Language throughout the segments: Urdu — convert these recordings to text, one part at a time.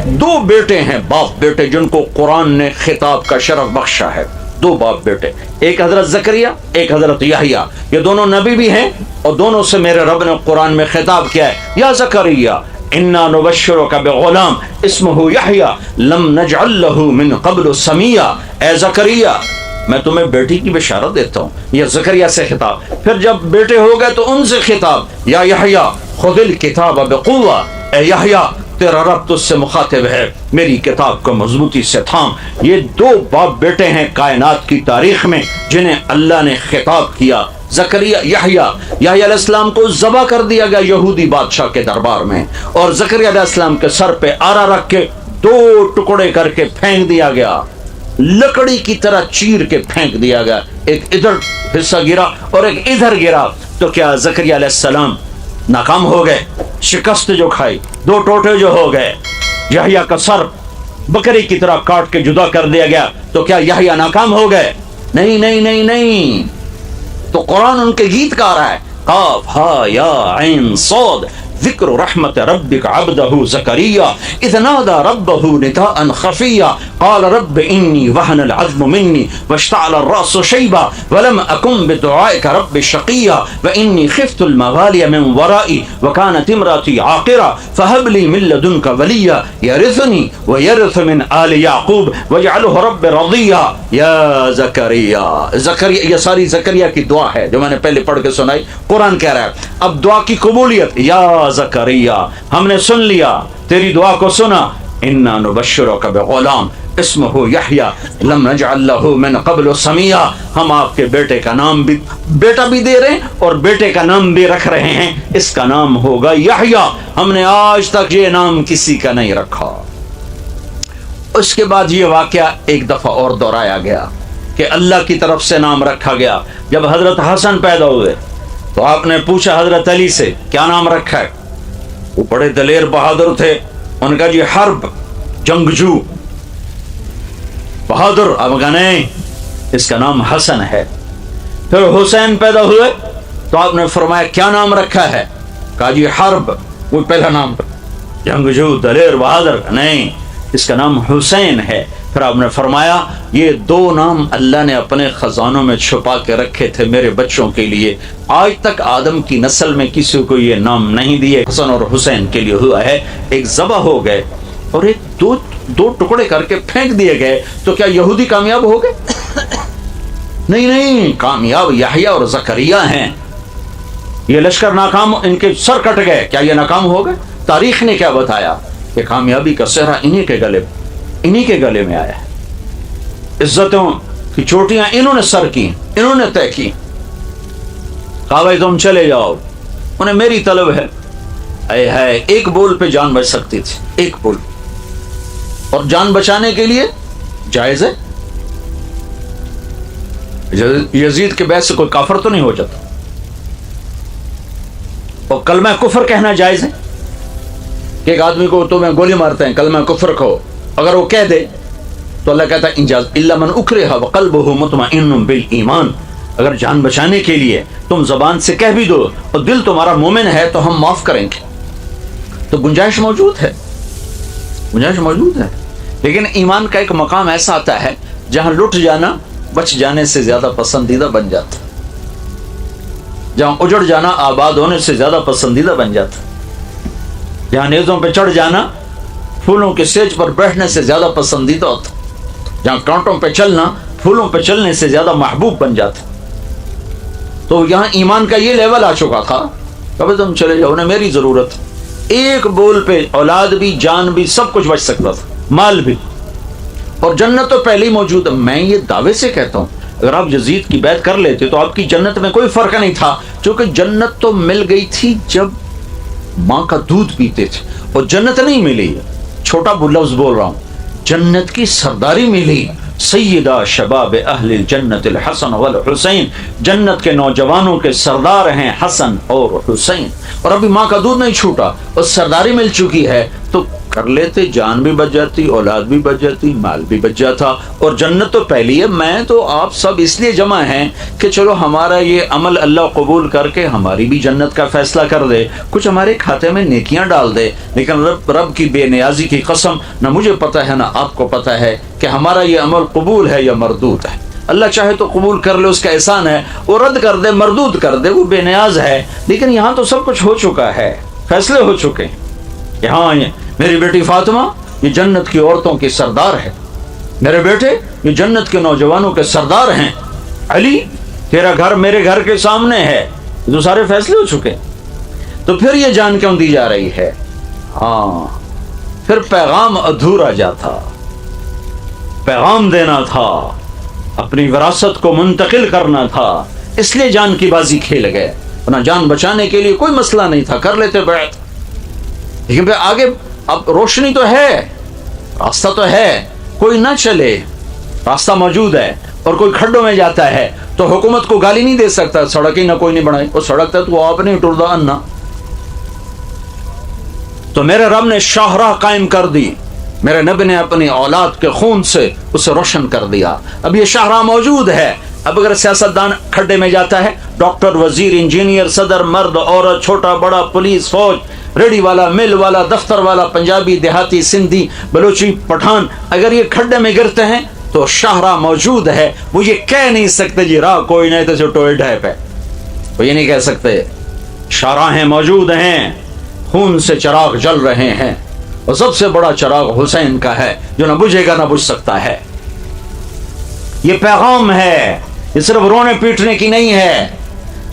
دو بیٹے ہیں باپ بیٹے جن کو قرآن نے خطاب کا شرف بخشا ہے، دو باپ بیٹے، ایک حضرت زکریا ایک حضرت یحییٰ، یہ دونوں نبی بھی ہیں اور دونوں سے میرے رب نے قرآن میں خطاب کیا ہے، یا زکریا انا نبشرک بغلام اسمہ یحییٰ لم نجعل لہ من قبل سمیہ، اے زکریا میں تمہیں بیٹی کی بشارت دیتا ہوں، یہ زکریا سے خطاب، پھر جب بیٹے ہو گئے تو ان سے خطاب، یا یحییٰ خذ الکتاب بقوہ، اے یحییٰ تیرا رب تجھ سے مخاطب ہے، میری کتاب کو مضبوطی سے تھام۔ یہ دو باپ بیٹے ہیں کائنات کی تاریخ میں جنہیں اللہ نے خطاب کیا۔ زکریا یحییٰ علیہ السلام کو ذبح کر دیا گیا یہودی بادشاہ کے دربار میں، اور زکریا علیہ السلام کے سر پہ آرا رکھ کے دو ٹکڑے کر کے پھینک دیا گیا، لکڑی کی طرح چیر کے پھینک دیا گیا، ایک ادھر حصہ گرا اور ایک ادھر گرا، تو کیا زکریا علیہ السلام ناکام ہو گئے؟ شکست جو کھائی، دو ٹوٹے جو ہو گئے، یحییٰ کا سر بکری کی طرح کاٹ کے جدا کر دیا گیا، تو کیا یحییٰ ناکام ہو گئے؟ نہیں نہیں نہیں نہیں، تو قرآن ان کے گیت گا رہا ہے، قاف ہا یا عین صاد ذکر رحمت ربک عبدہ زکریا اذ نادى ربہ نداء خفیا قال رب انی وہن العظم منی واشتعل الراس شیبا ولم اکن بدعائک رب شقیا وانی خفت الموالي من ورائي وكانت امرأتي عاقرة فهب لي من لدنك وليا يرثني ويرث من آل يعقوب واجعله رب رضيا یا زکریا۔ زکریا یہ ساری زکریا کی دعا ہے جو میں نے پہلے پڑھ کے سنائی، قرآن کہہ رہا ہے اب دعا کی قبولیت، یا زکریا ہم نے سن لیا تیری دعا کو سنا، انا نبشرک بغلام اسمہ یحییٰ لم نجعل لہ من قبل سمیہ، ہم آپ کے بیٹے کا نام بھی بیٹا بھی دے رہے ہیں اور بیٹے کا نام بھی رکھ رہے ہیں، اس کا نام ہوگا یحییٰ، ہم نے آج تک یہ نام کسی کا نہیں رکھا۔ اس کے بعد یہ واقعہ ایک دفعہ اور دہرایا گیا کہ اللہ کی طرف سے نام رکھا گیا۔ جب حضرت حسن پیدا ہوئے تو آپ نے پوچھا حضرت علی سے کیا نام رکھا ہے، وہ بڑے دلیر بہادر تھے، ان کا جی حرب، جنگجو، بہادر، اب کہا نہیں اس کا نام حسن ہے۔ پھر حسین پیدا ہوئے تو آپ نے فرمایا کیا نام رکھا ہے، کہا جی حرب، وہ پہلا نام، جنگجو دلیر بہادر، نہیں اس کا نام حسین ہے۔ پھر آپ نے فرمایا یہ دو نام اللہ نے اپنے خزانوں میں چھپا کے رکھے تھے میرے بچوں کے لیے، آج تک آدم کی نسل میں کسی کو یہ نام نہیں دیے، حسن اور حسین کے لیے ہوا ہے۔ ایک ذبح ہو گئے اور ایک دو ٹکڑے کر کے پھینک دیے گئے، تو کیا یہودی کامیاب ہو گئے؟ نہیں نہیں، کامیاب یحییٰ اور زکریا ہیں۔ یہ لشکر ناکام، ان کے سر کٹ گئے، کیا یہ ناکام ہو گئے؟ تاریخ نے کیا بتایا کہ کامیابی کا سہرا انہی کے گلے میں آیا ہے، عزتوں کی چوٹیاں انہوں نے سر کی، انہوں نے طے کی، کہا بھائی تم چلے جاؤ، انہیں میری طلب ہے، اے ہے ایک بول پہ جان بچ سکتی تھی، ایک بول، اور جان بچانے کے لیے جائز ہے، یزید کے بیعت سے کوئی کافر تو نہیں ہو جاتا، اور کلمہ کفر کہنا جائز ہے کہ ایک آدمی کو تمہیں گولی مارتے ہیں کلمہ کفر کو اگر وہ کہہ دے تو اللہ کہتا ہے انجاز الا من اکرہ وقلبہ مطمئن بالایمان، اگر جان بچانے کے لیے تم زبان سے کہہ بھی دو اور دل تمہارا مومن ہے تو ہم معاف کریں گے، تو گنجائش موجود ہے، گنجائش موجود ہے۔ لیکن ایمان کا ایک مقام ایسا آتا ہے جہاں لٹ جانا بچ جانے سے زیادہ پسندیدہ بن جاتا، جہاں اجڑ جانا آباد ہونے سے زیادہ پسندیدہ بن جاتا، جہاں نیزوں پہ چڑھ جانا پھولوں کے سیج پر بیٹھنے سے زیادہ پسندیدہ ہوتا، جہاں کانٹوں پہ چلنا پھولوں پہ چلنے سے زیادہ محبوب بن جاتا۔ تو یہاں ایمان کا یہ لیول آ چکا تھا، کبھی تم چلے جاؤ، انہیں میری ضرورت، ایک بول پہ اولاد بھی جان بھی سب کچھ بچ سکتا تھا، مال بھی، اور جنت تو پہلے ہی موجود ہے۔ میں یہ دعوے سے کہتا ہوں اگر آپ یزید کی بیعت کر لیتے تو آپ کی جنت میں کوئی فرق نہیں تھا، کیونکہ جنت تو مل گئی تھی جب ماں کا دودھ پیتے تھے، اور جنت نہیں ملی، چھوٹا لفظ بول رہا ہوں، جنت کی سرداری ملی، سیدہ شباب اہل الجنت الحسن والحسین، جنت کے نوجوانوں کے سردار ہیں حسن اور حسین، اور ابھی ماں کا دودھ نہیں چھوٹا اور سرداری مل چکی ہے، تو کر لیتے، جان بھی بچ جاتی، اولاد بھی بچ جاتی، مال بھی بچ جاتا، اور جنت تو پہلی ہے۔ میں تو آپ سب اس لیے جمع ہیں کہ چلو ہمارا یہ عمل اللہ قبول کر کے ہماری بھی جنت کا فیصلہ کر دے، کچھ ہمارے کھاتے میں نیکیاں ڈال دے۔ لیکن رب کی بے نیازی کی قسم، نہ مجھے پتہ ہے نہ آپ کو پتہ ہے کہ ہمارا یہ عمل قبول ہے یا مردود ہے۔ اللہ چاہے تو قبول کر لے، اس کا احسان ہے، وہ رد کر دے، مردود کر دے، وہ بے نیاز ہے۔ لیکن یہاں تو سب کچھ ہو چکا ہے، فیصلے ہو چکے ہیں کہ ہاں میری بیٹی فاطمہ یہ جنت کی عورتوں کی سردار ہے، میرے بیٹے یہ جنت کے نوجوانوں کے سردار ہیں، علی تیرا گھر میرے گھر کے سامنے ہے۔ یہ تو سارے فیصلے ہو چکے۔ تو پھر یہ جان کیوں دی جا رہی ہے؟ ہاں پھر پیغام ادھورا جاتا، پیغام دینا تھا، اپنی وراثت کو منتقل کرنا تھا، اس لیے جان کی بازی کھیل گئے، ورنہ جان بچانے کے لیے کوئی مسئلہ نہیں تھا، کر لیتے بیعت۔ لیکن پھر آگے اب روشنی تو ہے، راستہ تو ہے، کوئی نہ چلے، راستہ موجود ہے، اور کوئی کھڈوں میں جاتا ہے تو حکومت کو گالی نہیں دے سکتا، سڑک ہی نہ کوئی نہیں بنائی، وہ سڑک تھا تو آپ نے ٹردا انا۔ تو میرے رب نے شاہراہ قائم کر دی، میرے نبی نے اپنی اولاد کے خون سے اسے روشن کر دیا۔ اب یہ شاہراہ موجود ہے۔ اب اگر سیاستدان کھڈے میں جاتا ہے، ڈاکٹر، وزیر، انجینئر، صدر، مرد، عورت، چھوٹا بڑا، پولیس، فوج، ریڑھی والا، مل والا، دفتر والا، پنجابی، دیہاتی، سندھی، بلوچی، پٹھان، اگر یہ کھڈے میں گرتے ہیں تو شاہراہ موجود ہے۔ وہ یہ کہہ نہیں سکتے جی راہ کوئی نہیں تو ٹوئے ڈھیپ ہے، وہ یہ نہیں کہہ سکتے۔ شاہراہیں موجود ہیں، خون سے چراغ جل رہے ہیں، اور سب سے بڑا چراغ حسین کا ہے جو نہ بجھے گا نہ بجھ سکتا ہے۔ یہ پیغام ہے، یہ صرف رونے پیٹنے کی نہیں ہے۔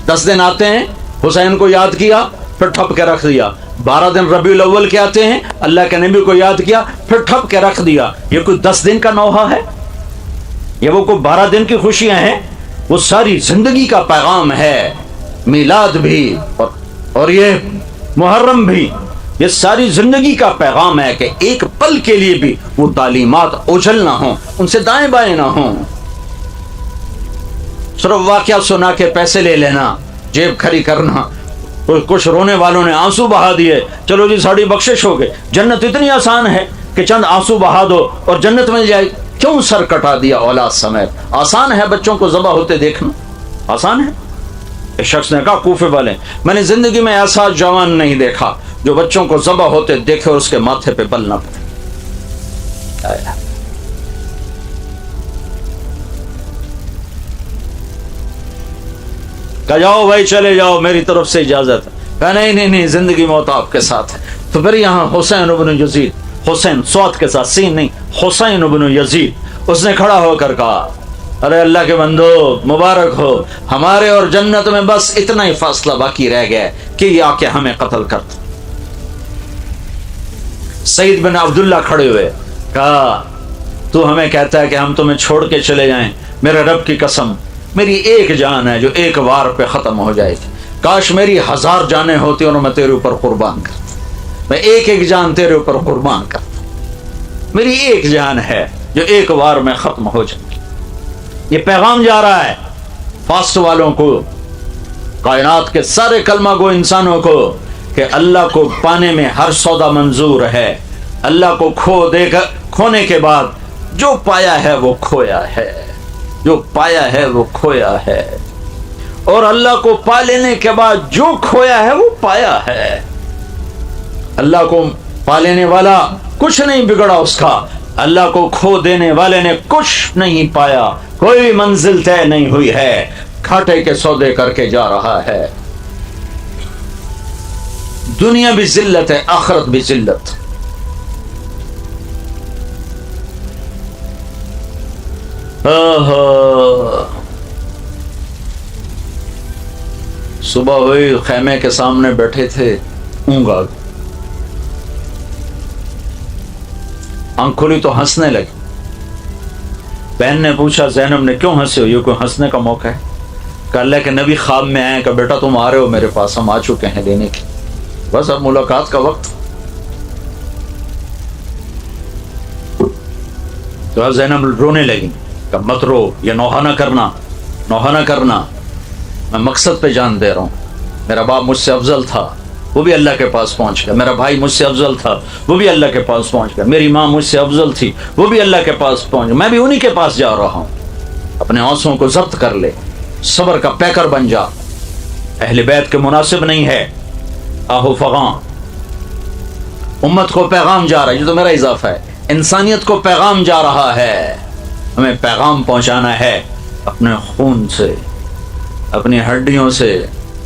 10 دن آتے ہیں، حسین کو یاد کیا پھر ٹھپ کے رکھ دیا۔ 12 دن ربیع الاول کے آتے ہیں، اللہ کے نبی کو یاد کیا پھر ٹھپ کے رکھ دیا۔ یہ کوئی 10 دن کا نوحہ ہے؟ یہ وہ کوئی 12 دن کی خوشیاں ہیں؟ وہ ساری زندگی کا پیغام ہے۔ میلاد بھی اور یہ محرم بھی، یہ ساری زندگی کا پیغام ہے کہ ایک پل کے لیے بھی وہ تعلیمات اوجھل نہ ہوں، ان سے دائیں بائیں نہ ہوں۔ صرف واقعہ سنا کے پیسے لے لینا، جیب کھری کرنا، کچھ رونے والوں نے آنسو بہا دیے، چلو جی ساڑی بخشش ہو گئے۔ جنت اتنی آسان ہے کہ چند آنسو بہا دو اور جنت مل جائے۔ کیوں سر کٹا دیا اولاد سمیت؟ آسان ہے بچوں کو ذبح ہوتے دیکھنا، آسان ہے۔ ایک شخص نے کہا کوفے والے، میں نے زندگی میں ایسا جوان نہیں دیکھا جو بچوں کو ذبح ہوتے دیکھے اور اس کے ماتھے پہ بل نہ پڑے۔ کہا جاؤ بھائی چلے جاؤ، میری طرف سے اجازت ہے۔ کہا نہیں، زندگی موت آپ کے ساتھ ہے۔ تو پھر یہاں حسین بن یزید، حسین سواد کے ساتھ سین نہیں، حسین بن یزید، اس نے کھڑا ہو کر کہا ارے اللہ کے بندو مبارک ہو، ہمارے اور جنت میں بس اتنا ہی فاصلہ باقی رہ گیا ہے کہ یہ آ کے ہمیں قتل کر دو۔ سعید بن عبداللہ کھڑے ہوئے، کہا تو ہمیں کہتا ہے کہ ہم تمہیں چھوڑ کے چلے جائیں، میرے رب کی قسم میری ایک جان ہے جو ایک وار پہ ختم ہو جائے گی، کاش میری 1000 جانیں ہوتی اور میں تیرے اوپر قربان کرتا، میں ایک جان تیرے اوپر قربان کرتا، میری ایک جان ہے جو ایک وار میں ختم ہو جائے گی۔ یہ پیغام جا رہا ہے فاسٹ والوں کو، کائنات کے سارے کلمہ گو انسانوں کو، کہ اللہ کو پانے میں ہر سودا منظور ہے، اللہ کو کھونے کے بعد جو پایا ہے وہ کھویا ہے، جو پایا ہے وہ کھویا ہے، اور اللہ کو پا لینے کے بعد جو کھویا ہے وہ پایا ہے۔ اللہ کو پا لینے والا کچھ نہیں بگڑا اس کا، اللہ کو کھو دینے والے نے کچھ نہیں پایا، کوئی بھی منزل طے نہیں ہوئی ہے، کھاٹے کے سودے کر کے جا رہا ہے۔ دنیا بھی ذلت ہے، آخرت بھی ذلت۔ صبح ہوئی، خیمے کے سامنے بیٹھے تھے، اونگ آ گئی، آنکھ کھلی تو ہنسنے لگی۔ بہن نے پوچھا زینب نے کیوں ہنسے ہو؟ یہ کوئی ہنسنے کا موقع ہے؟ کہ اللہ کے نبی خواب میں آئے کہ بیٹا تم آ رہے ہو میرے پاس، ہم آ چکے ہیں لینے کے، بس اب ملاقات کا وقت۔ تو اب زینب رونے لگی کہ مت رو، یہ نوحہ نہ کرنا، نوحہ نہ کرنا، میں مقصد پہ جان دے رہا ہوں، میرا باپ مجھ سے افضل تھا، وہ بھی اللہ کے پاس پہنچ گیا. میرا بھائی مجھ سے افضل تھا, وہ بھی اللہ کے پاس پہنچ گیا. میری ماں مجھ سے افضل تھی, وہ بھی اللہ کے پاس پہنچ گیا. میں بھی انہی کے پاس جا رہا ہوں. اپنے آنسوؤں کو ضبط کر لے, صبر کا پیکر بن جا. اہل بیت کے مناسب نہیں ہے آہو فغاں. امت کو پیغام جا رہا ہے, یہ تو میرا اضافہ ہے, انسانیت کو پیغام جا رہا ہے. ہمیں پیغام پہنچانا ہے اپنے خون سے, اپنی ہڈیوں سے,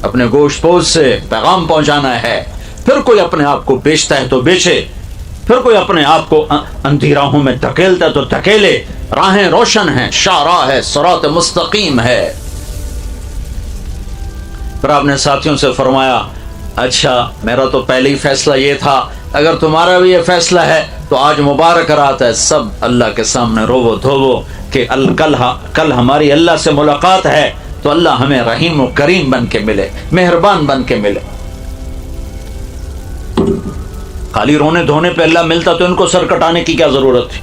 اپنے گوشت پوش سے پیغام پہنچانا ہے. پھر کوئی اپنے آپ کو بیچتا ہے تو بیچے, پھر کوئی اپنے آپ کو اندھی راہوں میں دھکیلتا ہے تو دھکیلے. راہیں روشن ہیں, شاہراہ ہے, صراط مستقیم ہے. پھر آپ نے ساتھیوں سے فرمایا, اچھا میرا تو پہلے ہی فیصلہ یہ تھا, اگر تمہارا بھی یہ فیصلہ ہے تو آج مبارک رات ہے, سب اللہ کے سامنے روو دھوو کہ کل ہماری اللہ سے ملاقات ہے, تو اللہ ہمیں رحیم و کریم بن کے ملے, مہربان بن کے ملے. خالی رونے دھونے پہ اللہ ملتا تو ان کو سر کٹانے کی کیا ضرورت تھی؟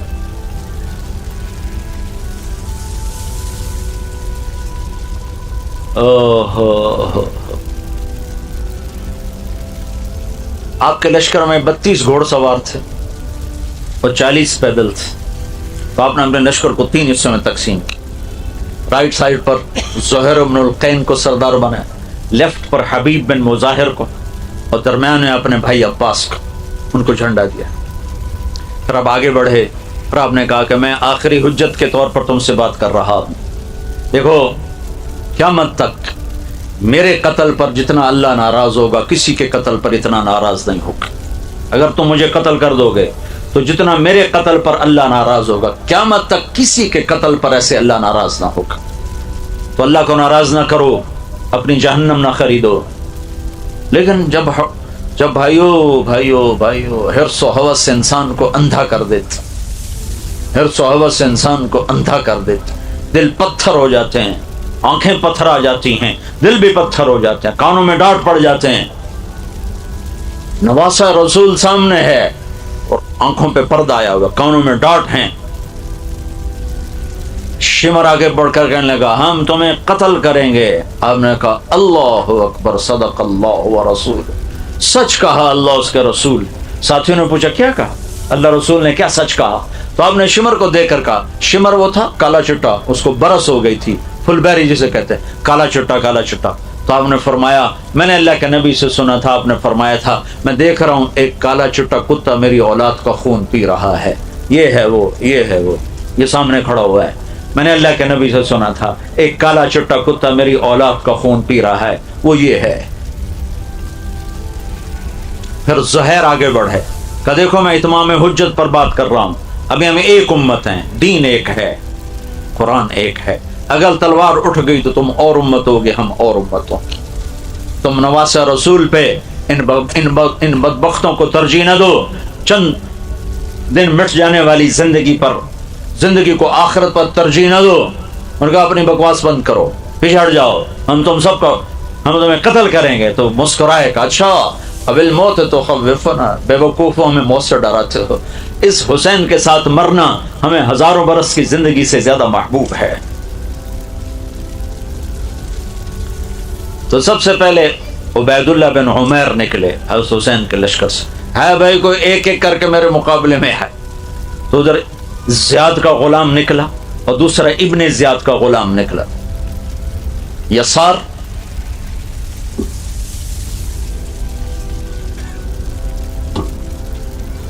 آپ کے لشکر میں 32 گھوڑ سوار تھے اور 40 پیدل تھے. تو آپ نے اپنے لشکر کو 3 حصوں میں تقسیم کی. رائٹ سائڈ پر زہیر بن القین کو سردار بنایا, لیفٹ پر حبیب بن مظاہر کو, اور درمیان میں اپنے بھائی عباس کو, ان کو جھنڈا دیا. پھر اب آگے بڑھے. پھر آپ نے کہا کہ میں آخری حجت کے طور پر تم سے بات کر رہا ہوں. دیکھو قیامت تک میرے قتل پر جتنا اللہ ناراض ہوگا, کسی کے قتل پر اتنا ناراض نہیں ہوگا. اگر تم مجھے قتل کر دو گے تو جتنا میرے قتل پر اللہ ناراض ہوگا, قیامت تک کسی کے قتل پر ایسے اللہ ناراض نہ ہوگا. تو اللہ کو ناراض نہ کرو, اپنی جہنم نہ خریدو. لیکن جب بھائیو حرص و حوث سے انسان کو اندھا کر دیتے, حرص و حوث سے انسان کو اندھا کر دیتے, دل پتھر ہو جاتے ہیں, آنکھیں پتھر آ جاتی ہیں, دل بھی پتھر ہو جاتے ہیں, کانوں میں ڈانٹ پڑ جاتے ہیں. نواسہ رسول سامنے ہے اور آنکھوں پہ پردہ آیا ہوگا, کانوں میں ڈانٹ ہیں. شمر آگے بڑھ کر کہنے لگا, ہم تمہیں قتل کریں گے. آپ نے کہا اللہ اکبر, صدق اللہ و رسول, سچ کہا اللہ اس کے رسول. ساتھیوں نے پوچھا کیا کہا, اللہ رسول نے کیا سچ کہا؟ تو آپ نے شمر کو دیکھ کر کہا, شمر وہ تھا کالا چٹا, اس کو برس ہو گئی تھی, فل بیری جسے کہتے ہیں, کالا چٹا کالا چٹا. تو آپ نے فرمایا میں نے اللہ کے نبی سے سنا تھا, آپ نے فرمایا تھا میں دیکھ رہا ہوں ایک کالا چٹا کتا میری اولاد کا خون پی رہا ہے, یہ ہے وہ, یہ ہے وہ, یہ سامنے کھڑا ہوا ہے. میں نے اللہ کے نبی سے سنا تھا ایک کالا چٹا کتا میری اولاد کا خون پی رہا ہے, وہ یہ ہے. پھر زہیر آگے بڑھے, کہ دیکھو میں اتمام حجت پر بات کر رہا ہوں, ابھی ہمیں ایک امت ہیں, دین ایک ہے, قرآن ایک ہے. اگر تلوار اٹھ گئی تو تم اور امت ہوگے, ہم اور امت ہوں. تم نواسہ رسول پہ ان بدبختوں کو ترجیح نہ دو, چند دن مٹ جانے والی زندگی پر, زندگی کو آخرت پر ترجیح نہ دو. ان کا اپنی بکواس بند کرو, پیچھے ہٹ جاؤ, ہم تمہیں قتل کریں گے. تو مسکرائے کہ اچھا اب الموت تو خوفنا, بے وقوفوں ہمیں موت سے ڈراتے ہو. اس حسین کے ساتھ مرنا ہمیں ہزاروں برس کی زندگی سے زیادہ محبوب ہے. تو سب سے پہلے عبید اللہ بن عمیر نکلے حضرت حسین کے لشکر سے, ہے بھائی کوئی ایک ایک کر کے میرے مقابلے میں ہے. تو ادھر زیاد کا غلام نکلا اور دوسرا ابن زیاد کا غلام نکلا, یسار.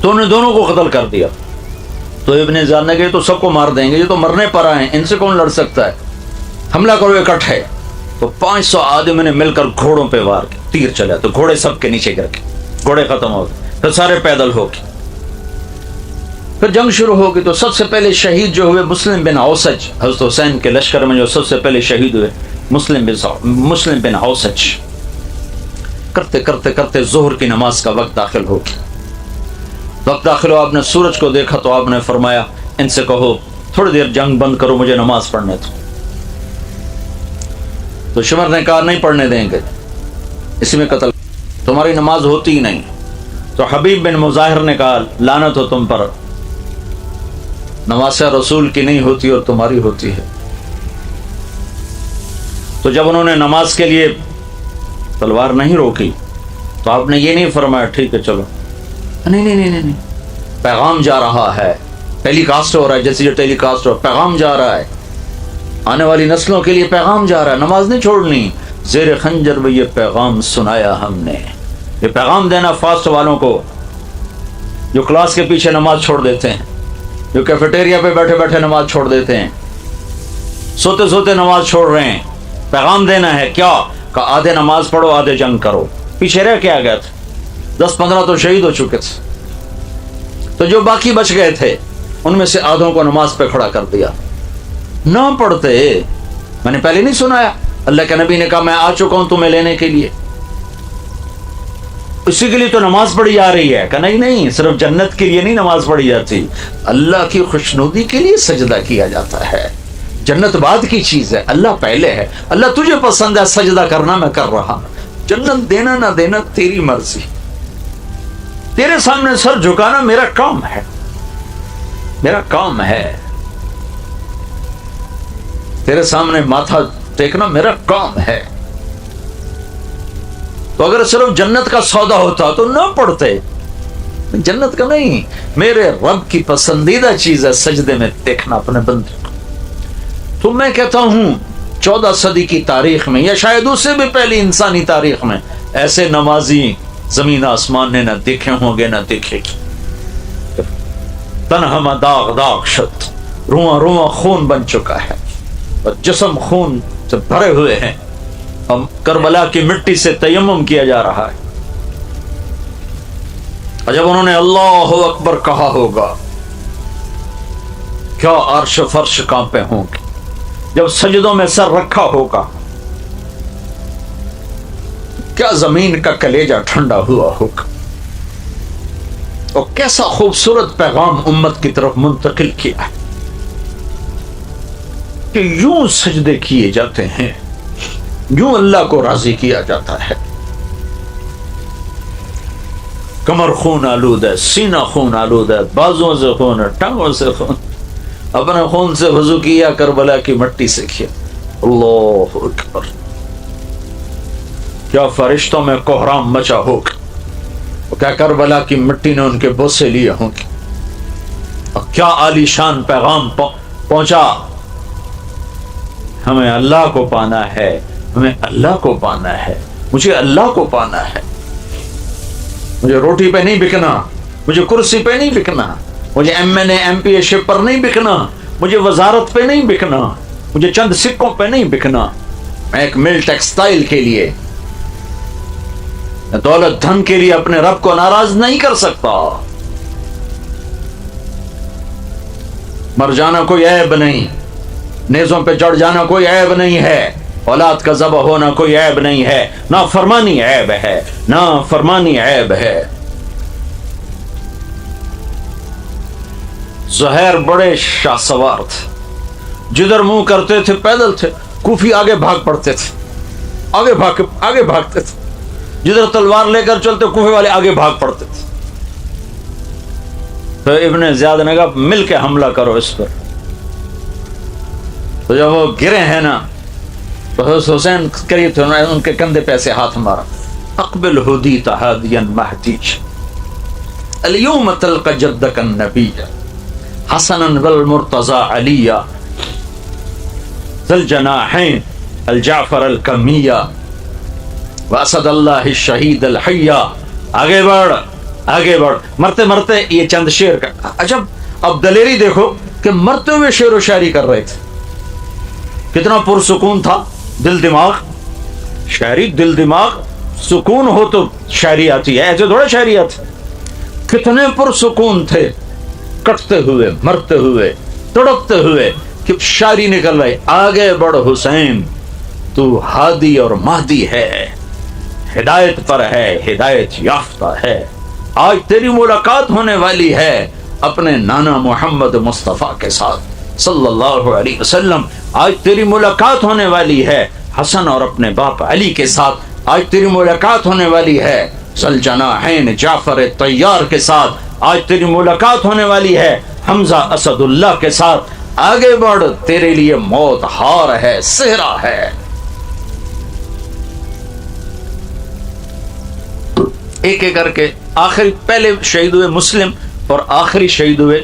تو انہیں دونوں کو قتل کر دیا. تو ابن زیاد نے کہا تو سب کو مار دیں گے, یہ تو مرنے پر آئے ہیں, ان سے کون لڑ سکتا ہے, حملہ کرو اکٹھے. تو 500 آدمی نے مل کر گھوڑوں پہ وار کے تیر چلا, تو گھوڑے سب کے نیچے گر گئے, گھوڑے ختم ہو گئے. پھر سارے پیدل ہو گئے. پھر جنگ شروع ہو گئی. تو سب سے پہلے شہید جو ہوئے مسلم بن اوسج, حضرت حسین کے لشکر میں جو سب سے پہلے شہید ہوئے مسلم بن اوسج. کرتے کرتے کرتے ظہر کی نماز کا وقت داخل ہو گیا. وقت داخل ہو, آپ نے سورج کو دیکھا تو آپ نے فرمایا ان سے کہو تھوڑی دیر جنگ بند کرو, مجھے نماز پڑھنے دو. تو شمر نے کہا نہیں پڑھنے دیں گے, اسی میں قتل, تمہاری نماز ہوتی ہی نہیں. تو حبیب بن مظاہر نے کہا لعنت ہو تم پر, نواسہ رسول کی نہیں ہوتی اور تمہاری ہوتی ہے. تو جب انہوں نے نماز کے لیے تلوار نہیں روکی تو آپ نے یہ نہیں فرمایا ٹھیک ہے چلو، نہیں، پیغام جا رہا ہے، ٹیلی کاسٹ ہو رہا ہے، جیسے یہ ٹیلی کاسٹ ہو، پیغام جا رہا ہے، آنے والی نسلوں کے لیے پیغام جا رہا ہے، نماز نہیں چھوڑنی، زیر خنجر میں یہ پیغام سنایا ہم نے۔ یہ پیغام دینا فاسٹ والوں کو جو کلاس کے پیچھے نماز چھوڑ دیتے ہیں، جو کیفیٹیریا پہ بیٹھے بیٹھے نماز چھوڑ دیتے ہیں، سوتے سوتے نماز چھوڑ رہے ہیں۔ پیغام دینا ہے کیا کہ آدھے نماز پڑھو آدھے جنگ کرو، پیچھے رہ کے آ گئے تھے، 10-15 تو شہید ہو چکے تھے، تو جو باقی بچ گئے تھے ان میں سے آدھوں کو نماز پہ کھڑا کر دیا۔ نہ پڑھتے، میں نے پہلے نہیں سنایا اللہ کے نبی نے کہا میں آ چکا ہوں تمہیں لینے کے لیے، اسی کے لیے تو نماز پڑھی جا رہی ہے کہ نہیں، صرف جنت کے لیے نہیں نماز پڑھی جاتی، اللہ کی خوشنودی کے لیے سجدہ کیا جاتا ہے۔ جنت بعد کی چیز ہے، اللہ پہلے ہے۔ اللہ تجھے پسند ہے سجدہ کرنا، میں کر رہا، جنت دینا نہ دینا تیری مرضی، تیرے سامنے سر جھکانا میرا کام ہے، میرا کام ہے، تیرے سامنے ماتھا ٹیکنا میرا کام ہے۔ تو اگر صرف جنت کا سودا ہوتا تو نہ پڑھتے، جنت کا نہیں، میرے رب کی پسندیدہ چیز ہے سجدے میں دیکھنا اپنے بندے کو۔ تو میں کہتا ہوں 14 صدی کی تاریخ میں یا شاید اس سے بھی پہلی انسانی تاریخ میں ایسے نمازی زمین آسمان نے نہ دیکھے ہوں گے نہ دیکھے گی۔ تنہا داغ داغ شد، رواں رواں خون بن چکا ہے اور جسم خون سے بھرے ہوئے ہیں، اب کربلا کی مٹی سے تیمم کیا جا رہا ہے۔ اور جب انہوں نے اللہ اکبر کہا ہوگا کیا عرش فرش کانپے ہوں گے، جب سجدوں میں سر رکھا ہوگا کیا زمین کا کلیجہ ٹھنڈا ہوا ہوگا، اور کیسا خوبصورت پیغام امت کی طرف منتقل کیا ہے کہ یوں سجدے کیے جاتے ہیں، یوں اللہ کو راضی کیا جاتا ہے۔ کمر خون آلود ہے، سینہ خون آلود ہے، بازوں سے خون ہے، ٹانگوں سے خون، اپنے خون سے وضو کیا، کربلا کی مٹی سے کیا۔ اللہ اکبر، کیا فرشتوں میں کوہرام مچا ہوگا، کیا کربلا کی مٹی نے ان کے بوسے لیے ہوں گے، اور کیا عالی شان پیغام پہنچا۔ ہمیں اللہ کو پانا ہے، ہمیں اللہ کو پانا ہے، مجھے اللہ کو پانا ہے، مجھے روٹی پہ نہیں بکنا، مجھے کرسی پہ نہیں بکنا، مجھے MNA MPA شپ پر نہیں بکنا، مجھے وزارت پہ نہیں بکنا، مجھے چند سکوں پہ نہیں بکنا، میں ایک مل ٹیکسٹائل کے لیے، دولت دھن کے لیے اپنے رب کو ناراض نہیں کر سکتا۔ مر جانا کوئی عیب نہیں، نیزوں پہ چڑھ جانا کوئی عیب نہیں ہے، اولاد کا ذبح ہونا کوئی عیب نہیں ہے، نافرمانی عیب ہے، نافرمانی عیب ہے۔ زہیر بڑے شاہ سوار تھے، جدھر منہ کرتے تھے پیدل تھے، کوفی آگے بھاگ پڑتے تھے، آگے بھاگتے تھے، جدھر تلوار لے کر چلتے کوفے والے آگے بھاگ پڑتے تھے۔ تو ابن زیاد نے کہا مل کے حملہ کرو اس پر۔ تو جب وہ گرے ہیں نا تو حسین قریب تھے، انہوں نے ان کے کندھے پہ ایسے ہاتھ مارا، اقبل ہدیت ہادیا مہدیج اليوم تلقى جدك النبي حسنا والمرتضى عليا ذا الجناحين الجعفر الكمية واسد اللہ الشہید الحیہ۔ آگے بڑھ، مرتے مرتے یہ چند شعر کا اچھا اب دلیری دیکھو کہ مرتے ہوئے شعر و شاعری کر رہے تھے، کتنا پرسکون تھا دل دماغ، شاعری دل دماغ سکون ہو تو شاعری آتی ہے، ایسے تھوڑا شاعری آتی، کتنے پرسکون تھے، کٹتے ہوئے مرتے ہوئے تڑپتے ہوئے کہ شاعری نکل رہی، آگے بڑھ حسین تو ہادی اور مہدی ہے، ہدایت پر ہے، ہدایت یافتہ ہے، آج تیری ملاقات ہونے والی ہے اپنے نانا محمد مصطفیٰ کے ساتھ صلی اللہ علیہ وسلم، آج تیری ملاقات ہونے والی ہے حسن اور اپنے باپ علی کے ساتھ، آج تیری ملاقات ہونے والی ہے ذل جناحین جعفر طیار کے ساتھ، آج تیری ملاقات ہونے والی ہے حمزہ اسد اللہ کے ساتھ، آگے بڑھ تیرے لیے موت ہار ہے، صحرا ہے۔ ایک ایک کر کے آخری پہلے شہید ہوئے مسلم اور آخری شہید ہوئے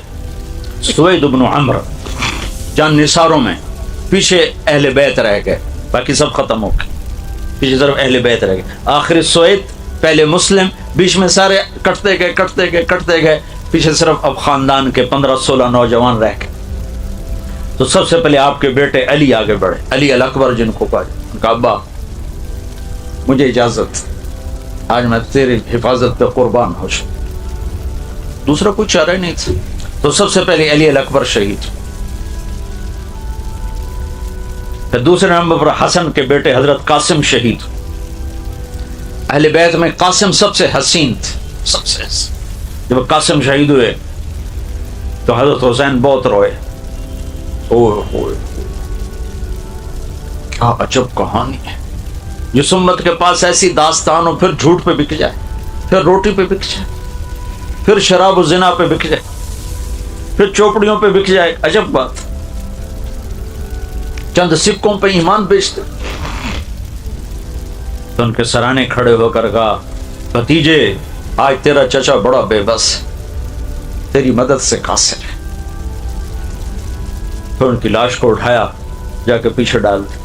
سوید بن عمرو جان نثاروں میں. پیچھے اہل بیت رہ گئے، باقی سب ختم ہو گئے، پیچھے صرف اہل بیت رہ گئے. آخری سوید، پہلے مسلم، بیچ میں سارے کٹتے گئے. پیچھے صرف اب خاندان کے 15-16 نوجوان رہ گئے. تو سب سے پہلے آپ کے بیٹے علی آگے بڑھے، علی الاکبر جن کو کہا ابا مجھے اجازت، آج میں تیری حفاظت پہ قربان ہو جاؤں. دوسرا کوئی چارہ نہیں تھا. تو سب سے پہلے علی الاکبر شہید. پھر دوسرے نمبر پر حسن کے بیٹے حضرت قاسم شہید. اہل بیت میں قاسم سب سے حسین تھے، سب سے حسین. جب قاسم شہید ہوئے تو حضرت حسین بہت روئے. اوہ کیا عجب کہانی ہے. جس امت کے پاس ایسی داستان ہو، پھر جھوٹ پہ بک جائے، پھر روٹی پہ بک جائے، پھر شراب و زنا پہ بک جائے، پھر چوپڑیوں پہ بک جائے. عجب بات. چند سکوں پہ ایمان بیچتے. تو ان کے سرانے کھڑے ہو کر کہا بھتیجے آج تیرا چچا بڑا بے بس، تیری مدد سے قاصر ہے. پھر ان کی لاش کو اٹھایا، جا کے پیچھے ڈال دی.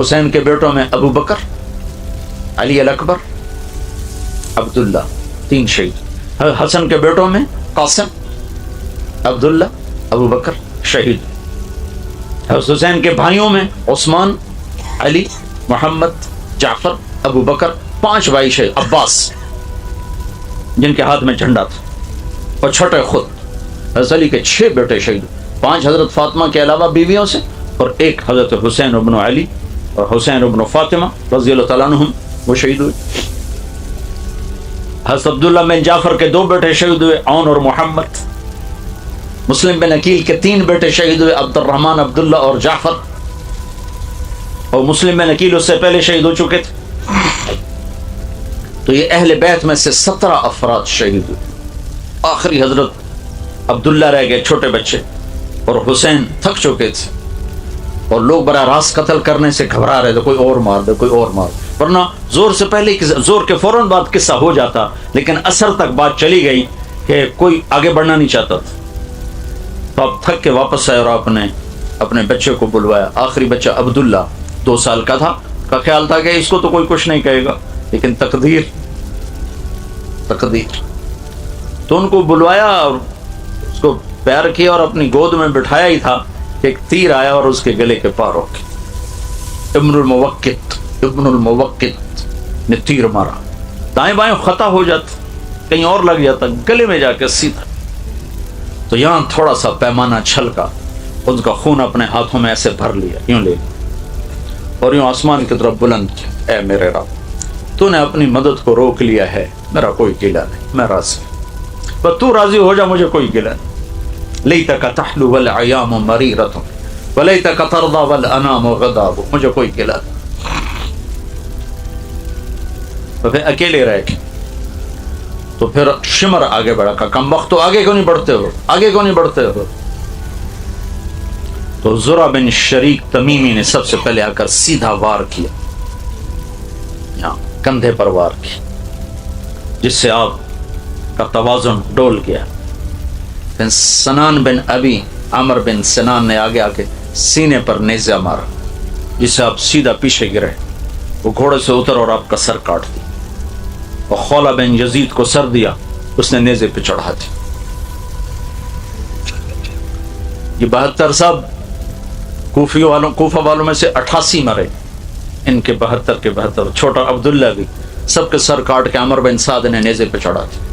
حسین کے بیٹوں میں ابو بکر، علی الاکبر، عبداللہ، 3 شہید. حسن کے بیٹوں میں قاسم، عبداللہ، ابو بکر شہید. حسین کے بھائیوں میں عثمان، علی، محمد، جعفر، ابو بکر، 5 بھائی شہید. عباس جن کے ہاتھ میں جھنڈا تھا، اور چھوٹے خود. حضرت علی کے 6 بیٹے شہید، 5 حضرت فاطمہ کے علاوہ بیویوں سے، اور 1 حضرت حسین ابن علی اور حسین ابن فاطمہ رضی اللہ تعالیٰ عنہم، وہ شہید ہوئے. حضرت عبداللہ بن جعفر کے 2 بیٹے شہید ہوئے، عون اور محمد. مسلم بن عقیل کے 3 بیٹے شہید ہوئے، عبد الرحمن، عبداللہ اور جعفر. اور مسلم بن عقیل اس سے پہلے شہید ہو چکے تھے. تو یہ اہل بیت میں سے 17 افراد شہید ہوئے. آخری حضرت عبداللہ رہ گئے چھوٹے بچے، اور حسین تھک چکے تھے، اور لوگ براہ راست قتل کرنے سے گھبرا رہے تھے، کوئی اور مار دے، کوئی اور مار دے. ورنہ زور سے پہلے، زور کے فوراً بعد قصہ ہو جاتا، لیکن اثر تک بات چلی گئی کہ کوئی آگے بڑھنا نہیں چاہتا تھا. تو آپ تھک کے واپس آئے اور آپ نے اپنے بچے کو بلوایا. آخری بچہ عبداللہ 2 سال کا تھا. کا خیال تھا کہ اس کو تو کوئی کچھ نہیں کہے گا، لیکن تقدیر. تو ان کو بلوایا اور اس کو پیار کیا اور اپنی گود میں بٹھایا ہی تھا کہ ایک تیر آیا اور اس کے گلے کے پار ہو گیا. ابن الموقت نے تیر مارا. دائیں بائیں خطا ہو جاتا، کہیں اور لگ جاتا، گلے میں جا کے سیدھا. تو یہاں تھوڑا سا پیمانہ چھلکا، ان کا خون اپنے ہاتھوں میں ایسے بھر لیا، یوں لے لیا اور یوں آسمان کی طرف بلند کیا. اے میرے رب، تو نے اپنی مدد کو روک لیا ہے، میرا کوئی گلہ نہیں، میں راضی ہوں، بس تو راضی ہو جا، مجھے کوئی گلہ نہیں. لیتک تحلو والایام مریرۃ ولیتک ترضی والانام غضاب. مجھے کوئی گلہ نہیں. تو پھر اکیلے رہ گئے. تو پھر شمر آگے بڑھا، کہ کم وقت تو آگے کیوں نہیں بڑھتے ہو، آگے کیوں نہیں بڑھتے ہو. تو زرع بن شریک تمیمی نے سب سے پہلے آ کر سیدھا وار کیا، یہاں کندھے پر وار کیا، جس سے آپ کا توازن ڈول گیا. پھر سنان بن ابی عمر بن سنان نے آگے آ کے سینے پر نیزہ مارا، جس سے آپ سیدھا پیچھے گرے. وہ گھوڑے سے اتر اور آپ کا سر کاٹ دیا. اور خولہ بن یزید کو سر دیا، اس نے نیزے پہ چڑھا دیا. یہ 72 صاحب کوفہ والوں میں سے 88 مرے. ان کے 72 کے 72. چھوٹا عبداللہ بھی، سب کے سر کاٹ کے عمر بن سعد نے نیزے پہ چڑھا دیا.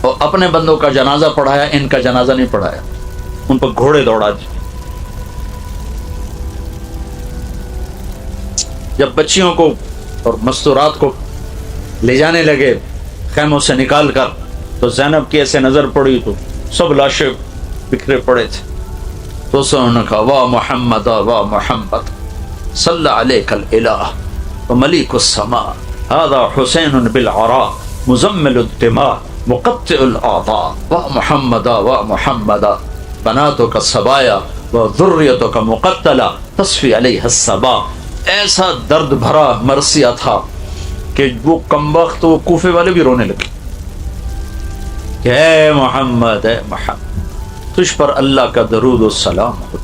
اور اپنے بندوں کا جنازہ پڑھایا، ان کا جنازہ نہیں پڑھایا. ان پر گھوڑے دوڑا دیے. جب بچیوں کو اور مستورات کو لے جانے لگے خیموں سے نکال کر، تو زینب کی ایسے نظر پڑی تو سب لاشیں بکھرے پڑے تھے. تو انہوں نے کہا واہ محمد واہ محمد صلی علیک الالہ وملیک السماء هذا حسین بالعراء مزمل الدماء مقطع الاعضاء واہ محمد واہ محمد بناتک الصبایا وذریتک مقتلہ تصفی علیہ الصبا. ایسا درد بھرا مرثیہ تھا کہ وہ کمبخت وہ کوفے والے بھی رونے لگے کہ اے محمد تجھ پر اللہ کا درود و سلام ہو،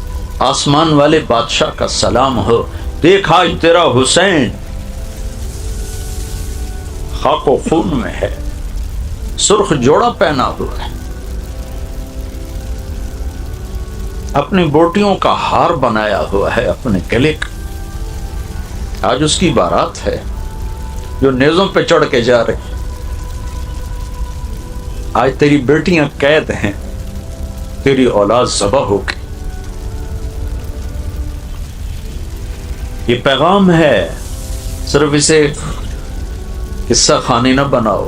آسمان والے بادشاہ کا سلام ہو. دیکھ آج تیرا حسین خاک و خون میں ہے، سرخ جوڑا پہنا ہوا ہے، اپنی بوٹیوں کا ہار بنایا ہوا ہے اپنے گلے کا. آج اس کی بارات ہے جو نیزوں پہ چڑھ کے جا رہی. آج تیری بیٹیاں قید ہیں، تیری اولاد ذبح ہو گئی. یہ پیغام ہے، صرف اسے قصہ خانی نہ بناؤ.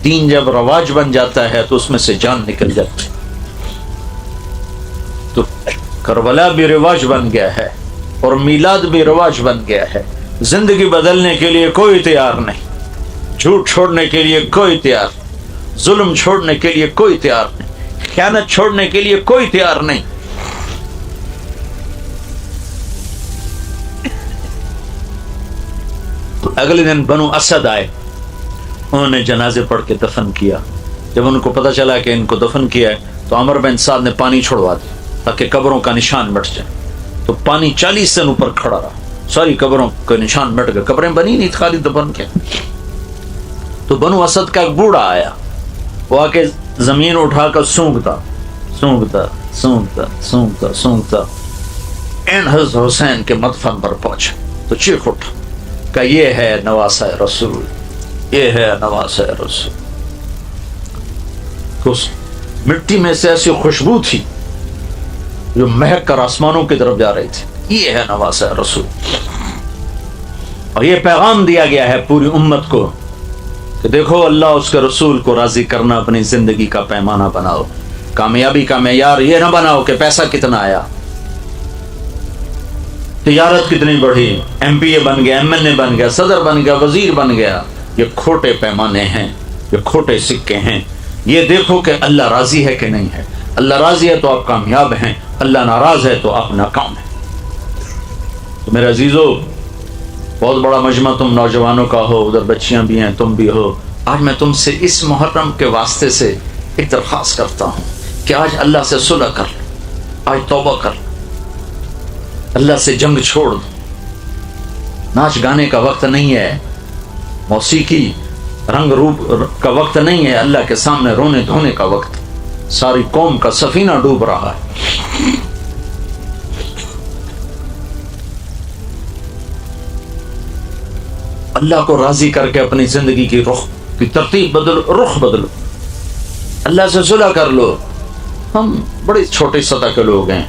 دین جب رواج بن جاتا ہے تو اس میں سے جان نکل جاتی. تو کربلا بھی رواج بن گیا ہے اور میلاد بھی رواج بن گیا ہے. زندگی بدلنے کے لیے کوئی تیار نہیں، جھوٹ چھوڑنے کے لیے کوئی تیار نہیں، ظلم چھوڑنے کے لیے کوئی تیار نہیں، خیانت چھوڑنے کے لیے کوئی تیار نہیں. اگلے دن بنو اسد آئے، انہوں نے جنازے پڑھ کے دفن کیا. جب ان کو پتہ چلا کہ ان کو دفن کیا ہے تو عمر بن سعد نے پانی چھڑوا دیا تاکہ قبروں کا نشان مٹ جائے. تو پانی 40 دن اوپر کھڑا رہا، ساری قبروں کا نشان مٹ گئے، قبریں بنی نہیں، خالی دفن کیا. تو بنو اسد کا ایک بوڑھا آیا، وہ آ کے زمین اٹھا کر سونگتا سونگتا سونگتا سونگتا سونگتا این حضرت حسین کے مدفن پر پہنچا تو چیخ اٹھا کہ یہ ہے نواسہ رسول، یہ ہے نواسہ رسول. اس مٹی میں سے ایسی خوشبو تھی جو مہک کر آسمانوں کی طرف جا رہی تھی. یہ ہے نواسہ رسول. اور یہ پیغام دیا گیا ہے پوری امت کو کہ دیکھو اللہ اس کے رسول کو راضی کرنا اپنی زندگی کا پیمانہ بناؤ. کامیابی کا معیار یہ نہ بناؤ کہ پیسہ کتنا آیا، تجارت کتنی بڑھی، ایم پی اے بن گیا، ایم این اے بن گیا، صدر بن گیا، وزیر بن گیا. یہ کھوٹے پیمانے ہیں، یہ کھوٹے سکے ہیں. یہ دیکھو کہ اللہ راضی ہے کہ نہیں ہے. اللہ راضی ہے تو آپ کامیاب ہیں، اللہ ناراض ہے تو آپ ناکام ہیں. تو میرے عزیزو، بہت بڑا مجمع تم نوجوانوں کا ہو، ادھر بچیاں بھی ہیں، تم بھی ہو. آج میں تم سے اس محرم کے واسطے سے ایک درخواست کرتا ہوں کہ آج اللہ سے صلح کر لو، آج توبہ کر لو، اللہ سے جنگ چھوڑ دو. ناچ گانے کا وقت نہیں ہے، موسیقی رنگ روپ کا وقت نہیں ہے، اللہ کے سامنے رونے دھونے کا وقت. ساری قوم کا سفینہ ڈوب رہا ہے. اللہ کو راضی کر کے اپنی زندگی کی رخ کی ترتیب بدلو، رخ بدلو، اللہ سے صلح کر لو. ہم بڑے چھوٹے سطح کے لوگ ہیں،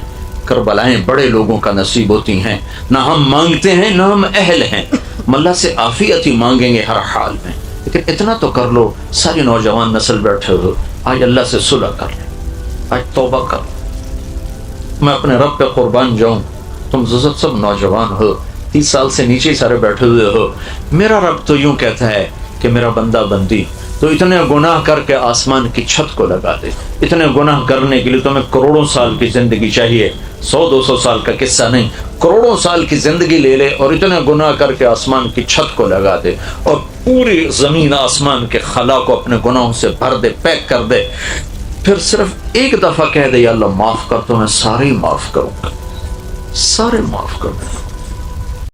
کربلائیں بڑے لوگوں کا نصیب ہوتی ہیں. نہ ہم مانگتے ہیں نہ ہم اہل ہیں، ہم اللہ سے عافیت ہی مانگیں گے ہر حال میں. لیکن اتنا تو کر لو، ساری نوجوان نسل بیٹھے ہو، آج اللہ سے صلح کر لو، آج توبہ کر لو. میں اپنے رب پہ قربان جاؤں، تم سب نوجوان ہو، 30 سال سے نیچے سارے بیٹھے ہوئے ہو. میرا رب تو یوں کہتا ہے کہ میرا بندہ بندی تو اتنے گناہ کر کے آسمان کی چھت کو لگا دے. اتنے گناہ کرنے کے لیے تمہیں کروڑوں سال کی زندگی چاہیے، 100-200 سال کا قصہ نہیں، کروڑوں سال کی زندگی لے لے اور اتنے گناہ کر کے آسمان کی چھت کو لگا دے اور پوری زمین آسمان کے خلا کو اپنے گناہوں سے بھر دے، پیک کر دے. پھر صرف ایک دفعہ کہہ دے یا اللہ معاف کر، تو میں سارے معاف کروں گا، سارے معاف کر دوں.